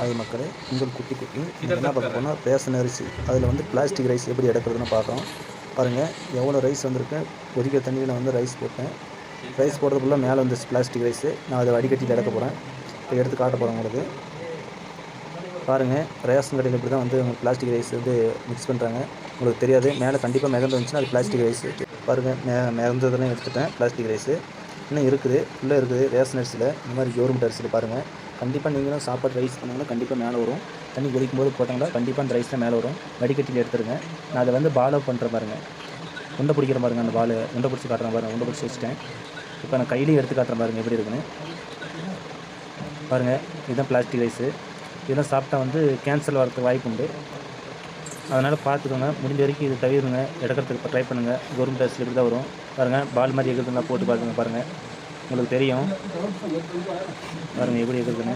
அது மக்களே உங்கள் குட்டி குட்டி என்ன பார்க்க போனால் ரேஷன் அரிசி அதில் வந்து பிளாஸ்டிக் ரைஸ் எப்படி எடுக்கிறதுன்னு பார்க்குறோம். பாருங்கள் எவ்வளோ ரைஸ் வந்திருக்கேன். கொதிக்கிற தண்ணியில் வந்து ரைஸ் போட்டேன். ரைஸ் போடுறதுக்குள்ளே மேலே வந்து பிளாஸ்டிக் ரைஸு நான் அதை வடிகட்டியில் எடுக்க போகிறேன். இப்போ எடுத்து காட்ட போகிறேன் உங்களுக்கு. பாருங்கள் ரேஷன் கடையில் இப்படி தான் வந்து பிளாஸ்டிக் ரைஸ் வந்து மிக்ஸ் பண்ணுறாங்க. உங்களுக்கு தெரியாது, மேலே கண்டிப்பாக மிதந்து வந்துச்சுன்னா அது பிளாஸ்டிக் ரைஸு. பாருங்கள் மிதந்ததெல்லாம் எடுத்துட்டேன். பிளாஸ்டிக் ரைஸு இன்னும் இருக்குது, ஃபுல்லாக இருக்குது. ரேஷன் அரிசியில் இந்த மாதிரி கவர்மெண்ட் அரிசியில் பாருங்கள். கண்டிப்பாக நீங்களும் சாப்பாடு ரைஸ் பண்ணாங்கன்னா கண்டிப்பாக மேலே வரும். தண்ணி கொதிக்கும் போது போட்டாங்கன்னா கண்டிப்பாக அந்த ரைஸில் மேலே வரும். வடிகட்டியில் எடுத்துருங்க. நான் அதை வந்து பாலோ பண்ணுற பாருங்கள், உண்டை பிடிக்கிற பாருங்கள். அந்த பால் உண்டை பிடிச்சி காட்டுறேன் பாருங்கள். உண்டை பிடிச்சி வச்சுட்டேன். இப்போ நான் கையிலையும் எடுத்து காட்டுறேன் பாருங்கள் எப்படி இருக்குன்னு. பாருங்கள் இதுதான் பிளாஸ்டிக் ரைஸு. இதெல்லாம் சாப்பிட்டா வந்து கேன்சர் வரதுக்கு வாய்ப்பு உண்டு. அதனால் பார்த்துக்கோங்க, முடிஞ்ச வரைக்கும் இது தவிருங்க. எடுக்கிறதுக்கு இப்போ ட்ரை பண்ணுங்கள். கவர்மெண்ட் அரிசியில் இப்படி தான் வரும். பாருங்கள் பால் மாதிரி எகிறதுலாம் போட்டு பாருங்கள். உங்களுக்கு தெரியும் பாருங்கள் எப்படி எகிறதுன்னு.